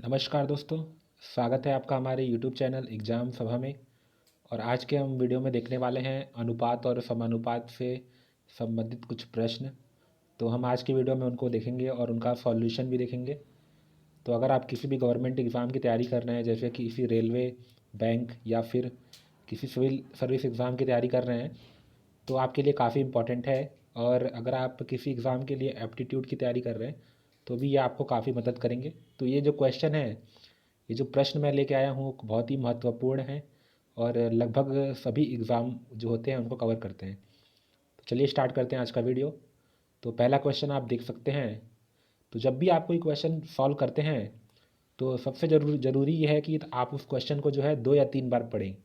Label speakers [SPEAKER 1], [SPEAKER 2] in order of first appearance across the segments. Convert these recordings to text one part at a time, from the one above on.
[SPEAKER 1] नमस्कार दोस्तों, स्वागत है आपका हमारे यूट्यूब चैनल एग्ज़ाम सभा में। और आज के हम वीडियो में देखने वाले हैं अनुपात और समानुपात से संबंधित कुछ प्रश्न। तो हम आज की वीडियो में उनको देखेंगे और उनका सॉल्यूशन भी देखेंगे। तो अगर आप किसी भी गवर्नमेंट एग्ज़ाम की तैयारी कर रहे हैं, जैसे कि किसी रेलवे, बैंक या फिर किसी सिविल सर्विस एग्ज़ाम की तैयारी कर रहे हैं, तो आपके लिए काफ़ी इम्पोर्टेंट है। और अगर आप किसी एग्ज़ाम के लिए एप्टीट्यूड की तैयारी कर रहे हैं, तो भी ये आपको काफ़ी मदद करेंगे। तो ये जो क्वेश्चन है, ये जो प्रश्न मैं लेके आया हूँ, बहुत ही महत्वपूर्ण है और लगभग सभी एग्ज़ाम जो होते हैं उनको कवर करते हैं। तो चलिए स्टार्ट करते हैं आज का वीडियो। तो पहला क्वेश्चन आप देख सकते हैं। तो जब भी आप कोई क्वेश्चन सॉल्व करते हैं, तो सबसे ज़रूरी ये है कि आप उस क्वेश्चन को जो है 2 या 3 बार पढ़ें।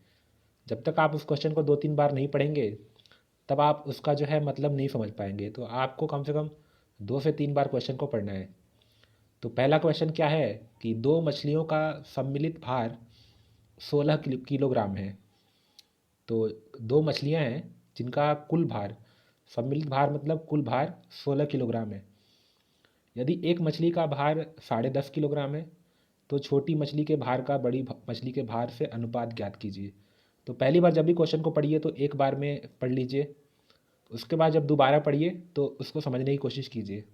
[SPEAKER 1] जब तक आप उस क्वेश्चन को 2-3 बार नहीं पढ़ेंगे, तब आप उसका जो है मतलब नहीं समझ पाएंगे। तो आपको कम से कम 2 से 3 बार क्वेश्चन को पढ़ना है। तो पहला क्वेश्चन क्या है कि दो मछलियों का सम्मिलित भार 16 किलोग्राम है। तो दो मछलियां हैं जिनका कुल भार, सम्मिलित भार मतलब कुल भार 16 किलोग्राम है। यदि एक मछली का भार 10.5 किलोग्राम है, तो छोटी मछली के भार का बड़ी मछली के भार से अनुपात ज्ञात कीजिए। तो पहली बार जब भी क्वेश्चन को पढ़िए तो एक बार में पढ़ लीजिए। उसके बाद जब दोबारा पढ़िए तो उसको समझने की कोशिश कीजिए।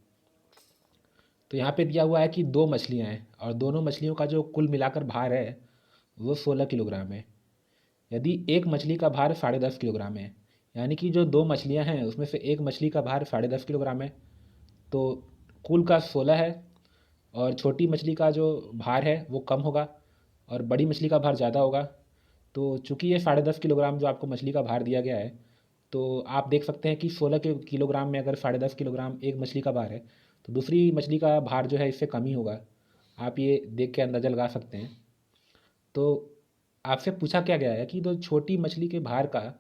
[SPEAKER 1] तो यहाँ पे दिया हुआ है कि दो मछलियाँ हैं और दोनों मछलियों का जो कुल मिलाकर भार है वो 16 किलोग्राम है। यदि एक मछली का भार 10.5 किलोग्राम है, यानी कि जो दो मछलियाँ हैं उसमें से एक मछली का भार 10.5 किलोग्राम है, तो कुल का 16 है। और छोटी मछली का जो भार है वो कम होगा और बड़ी मछली का भार ज़्यादा होगा। तो चूंकि ये 10.5 किलोग्राम जो आपको मछली का भार दिया गया है, तो आप देख सकते हैं कि 16 किलोग्राम में अगर 10.5 किलोग्राम एक मछली का भार है, तो दूसरी मछली का भार जो है इससे कम ही होगा। आप ये देख के अंदाज़ा लगा सकते हैं। तो आपसे पूछा क्या गया है कि दो छोटी मछली के भार का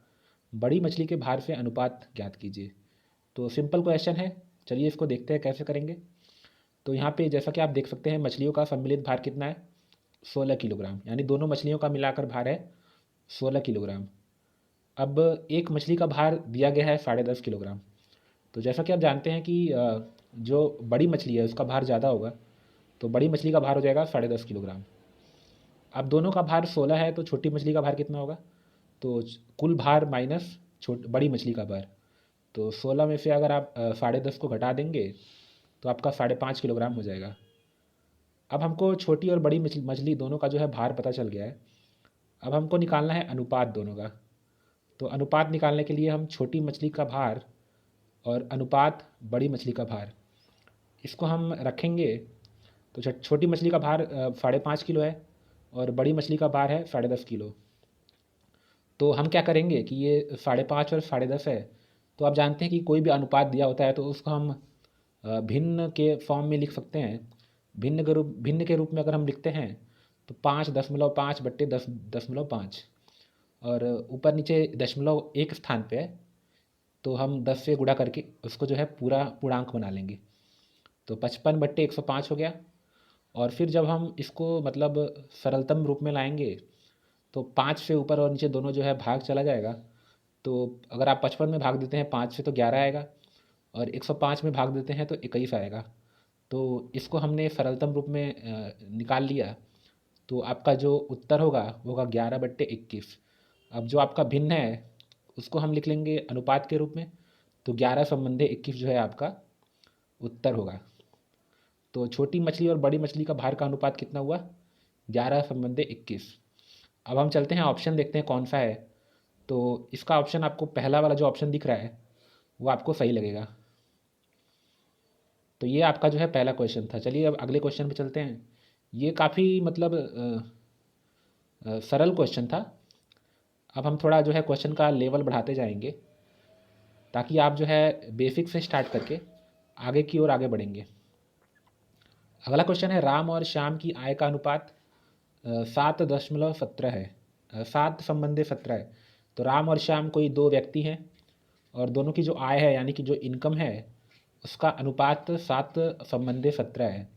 [SPEAKER 1] बड़ी मछली के भार से अनुपात ज्ञात कीजिए। तो सिंपल क्वेश्चन है, चलिए इसको देखते हैं कैसे करेंगे। तो यहाँ पे जैसा कि आप देख सकते हैं मछलियों का सम्मिलित भार कितना है, 16 किलोग्राम, यानी दोनों मछलियों का मिलाकर भार है 16 किलोग्राम। अब एक मछली का भार दिया गया है 10.5 किलोग्राम। तो जैसा कि आप जानते हैं कि जो बड़ी मछली है उसका भार ज़्यादा होगा, तो बड़ी मछली का भार हो जाएगा 10.5 किलोग्राम। अब दोनों का भार 16 है, तो छोटी मछली का भार कितना होगा, तो कुल भार माइनस छोट बड़ी मछली का भार। तो 16 में से अगर आप 10.5 को घटा देंगे तो आपका 5.5 किलोग्राम हो जाएगा। अब हमको छोटी और बड़ी मछली दोनों का जो है भार पता चल गया है। अब हमको निकालना है अनुपात दोनों का। तो अनुपात निकालने के लिए हम छोटी मछली का भार और अनुपात बड़ी मछली का भार, इसको हम रखेंगे। तो छोटी मछली का भार 5.5 किलो है और बड़ी मछली का भार है 10.5 किलो। तो हम क्या करेंगे कि ये 5.5 और 10.5 है, तो आप जानते हैं कि कोई भी अनुपात दिया होता है तो उसको हम भिन्न के फॉर्म में लिख सकते हैं। भिन्न के रूप में अगर हम लिखते हैं तो 5.5/10.5, और ऊपर नीचे दशमलव एक स्थान पे है, तो हम 10 से गुणा करके उसको जो है पूरा पूर्णांक बना लेंगे। तो 55/105 हो गया। और फिर जब हम इसको मतलब सरलतम रूप में लाएंगे, तो 5 से ऊपर और नीचे दोनों जो है भाग चला जाएगा। तो अगर आप 55 में भाग देते हैं 5 से तो 11 आएगा, और 105 में भाग देते हैं तो 21 आएगा। तो इसको हमने सरलतम रूप में निकाल लिया। तो आपका जो उत्तर होगा वो होगा 11/21। अब जो आपका भिन्न है उसको हम लिख लेंगे अनुपात के रूप में। तो 11/21 जो है आपका उत्तर होगा। तो छोटी मछली और बड़ी मछली का भार का अनुपात कितना हुआ, 11/21। अब हम चलते हैं ऑप्शन देखते हैं कौन सा है। तो इसका ऑप्शन आपको पहला वाला जो ऑप्शन दिख रहा है वो आपको सही लगेगा। तो ये आपका जो है पहला क्वेश्चन था। चलिए अब अगले क्वेश्चन पे चलते हैं। ये काफ़ी मतलब सरल क्वेश्चन था। अब हम थोड़ा जो है क्वेश्चन का लेवल बढ़ाते जाएंगे, ताकि आप जो है बेसिक से स्टार्ट करके आगे की ओर आगे बढ़ेंगे। अगला क्वेश्चन है, राम और श्याम की आय का अनुपात 7.17 है। 7/17 है। तो राम और श्याम कोई दो व्यक्ति हैं और दोनों की जो आय है यानी कि जो इनकम है उसका अनुपात 7/17 है।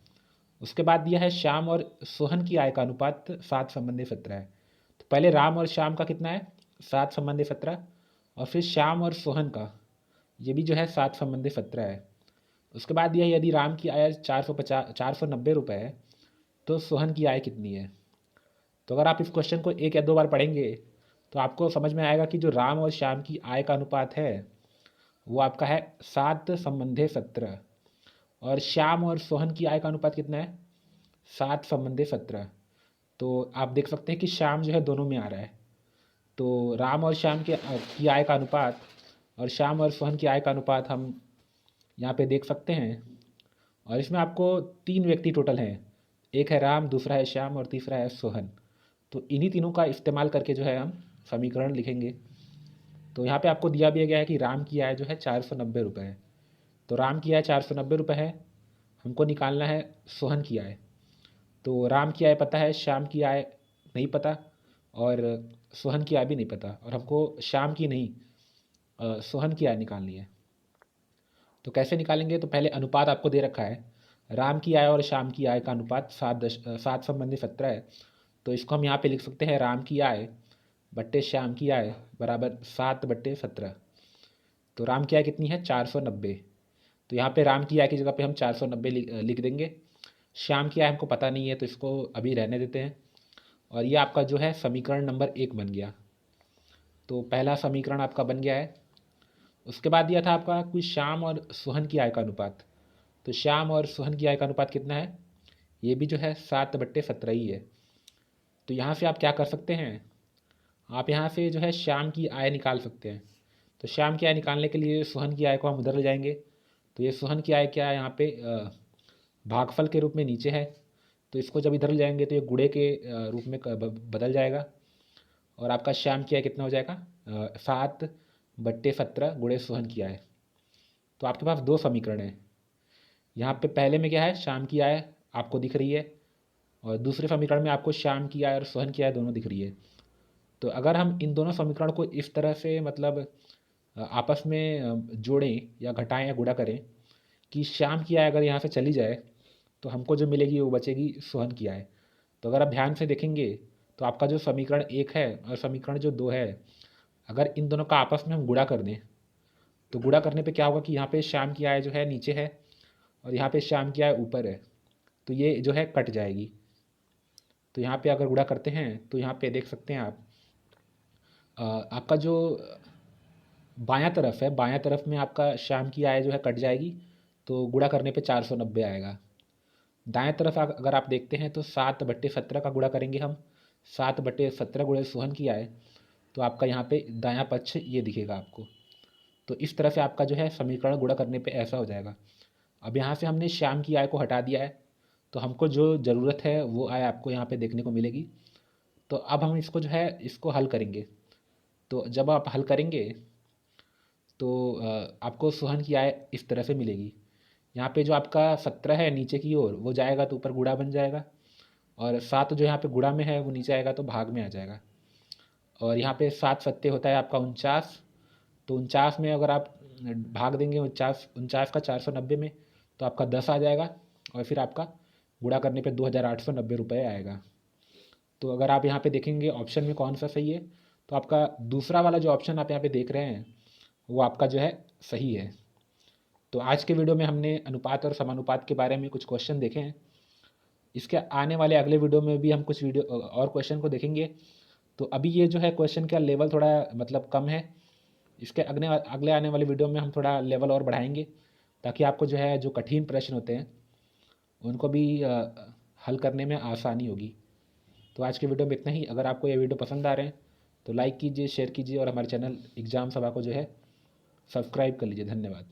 [SPEAKER 1] उसके बाद दिया है श्याम और सोहन की आय का अनुपात 7/17 है। तो पहले राम और श्याम का कितना है, 7/17, और फिर श्याम और सोहन का ये भी जो है 7/17 है। उसके बाद दिया है यदि राम की आय 490 रुपये है, तो सोहन की आय कितनी है। तो अगर आप इस क्वेश्चन को एक या दो बार पढ़ेंगे तो आपको समझ में आएगा कि जो राम और श्याम की आय का अनुपात है वो आपका है 7:17। और श्याम और सोहन की आय का अनुपात कितना है, 7:17। तो आप देख सकते हैं कि श्याम जो है दोनों में आ रहा है। तो राम और श्याम के की आय का अनुपात और श्याम और सोहन की आय का अनुपात हम यहाँ पे देख सकते हैं। और इसमें आपको 3 व्यक्ति टोटल हैं, एक है राम, दूसरा है श्याम और तीसरा है सोहन। तो इन्हीं तीनों का इस्तेमाल करके जो है हम समीकरण लिखेंगे। तो यहाँ पे आपको दिया भी गया है कि राम की आय जो है 490 रुपये है। तो राम की आय 490 रुपये है, हमको निकालना है सोहन की आय। तो राम की आय पता है, श्याम की आय नहीं पता और सोहन की आय भी नहीं पता, और हमको श्याम की नहीं सोहन की आय निकालनी है। तो कैसे निकालेंगे, तो पहले अनुपात आपको दे रखा है, राम की आय और श्याम की आय का अनुपात 7:17 है। तो इसको हम यहाँ पे लिख सकते हैं, राम की आय बट्टे श्याम की आय बराबर 7/17। तो राम की आय कितनी है, 490। तो यहाँ पे राम की आय की जगह पे हम 490 लिख देंगे। श्याम की आय हमको पता नहीं है तो इसको अभी रहने देते हैं। और ये आपका जो है समीकरण नंबर 1 बन गया। तो पहला समीकरण आपका बन गया है। उसके बाद दिया था आपका कुछ श्याम और सोहन की आय का अनुपात। तो श्याम और सोहन की आय का अनुपात कितना है, ये भी जो है 7/17 ही है। तो यहाँ से आप क्या कर सकते हैं, आप यहाँ से जो है श्याम की आय निकाल सकते हैं। तो श्याम की आय निकालने के लिए सोहन की आय को हम उधर ले जाएंगे। तो ये सोहन की आय क्या है, यहाँ पे भागफल के रूप में नीचे है। तो इसको जब इधर ले जाएंगे तो ये गुणे के रूप में बदल जाएगा। और आपका श्याम की आय कितना हो जाएगा, 7/17 गुणे सोहन की आय। तो आपके पास 2 समीकरण हैं। यहाँ पे पहले में क्या है, श्याम की आय आपको दिख रही है और दूसरे समीकरण में आपको श्याम की आय और सोहन की आय दोनों दिख रही है। तो अगर हम इन दोनों समीकरण को इस तरह से मतलब आपस में जोड़ें या घटाएं या गुणा करें कि श्याम की आय अगर यहाँ से चली जाए तो हमको जो मिलेगी वो बचेगी सोहन की आय। तो अगर आप ध्यान से देखेंगे तो आपका जो समीकरण 1 है और समीकरण जो 2 है, अगर इन दोनों का आपस में हम गुणा कर दें तो गुणा करने पे क्या होगा कि यहाँ पे श्याम की आय जो है नीचे है और यहाँ पे श्याम की आय ऊपर है। तो ये जो है कट जाएगी। तो यहाँ पे अगर गुणा करते हैं तो यहाँ पे देख सकते हैं आप, आपका जो बायां तरफ है, बायां तरफ में आपका श्याम की आय जो है कट जाएगी। तो गुणा करने पे 490 आएगा। दाएं तरफ अगर आप देखते हैं तो 7/17 का गुणा करेंगे हम, 7/17 गुणे सोहन की आय। तो आपका यहाँ पे दायां पक्ष ये दिखेगा आपको। तो इस तरह से आपका जो है समीकरण गुणा करने पे ऐसा हो जाएगा। अब यहाँ से हमने श्याम की आय को हटा दिया है तो हमको जो ज़रूरत है वो आय आपको यहाँ पे देखने को मिलेगी। तो अब हम इसको जो है इसको हल करेंगे। तो जब आप हल करेंगे तो आपको सोहन की आय इस तरह से मिलेगी। यहाँ पे जो आपका 17 है नीचे की ओर वो जाएगा तो ऊपर गुणा बन जाएगा, और 7 जो यहाँ पे गुणा में है वो नीचे आएगा तो भाग में आ जाएगा। और यहाँ पे 7 सत्ते होता है आपका 49। तो 49 में अगर आप भाग देंगे 49 का 490 में तो आपका 10 आ जाएगा, और फिर आपका गुणा करने पे 2890 रुपये आएगा। तो अगर आप यहाँ पे देखेंगे ऑप्शन में कौन सा सही है, तो आपका दूसरा वाला जो ऑप्शन आप यहाँ पे देख रहे हैं वो आपका जो है सही है। तो आज के वीडियो में हमने अनुपात और समानुपात के बारे में कुछ क्वेश्चन देखे हैं। इसके आने वाले अगले वीडियो में भी हम कुछ वीडियो और क्वेश्चन को देखेंगे। तो अभी ये जो है क्वेश्चन का लेवल थोड़ा मतलब कम है। इसके अगले अगले आने वाले वीडियो में हम थोड़ा लेवल और बढ़ाएंगे ताकि आपको जो है जो कठिन प्रश्न होते हैं उनको भी हल करने में आसानी होगी। तो आज के वीडियो में इतना ही। अगर आपको ये वीडियो पसंद आ रहे हैं तो लाइक कीजिए, शेयर कीजिए और हमारे चैनल एग्ज़ाम सभा को जो है सब्सक्राइब कर लीजिए। धन्यवाद।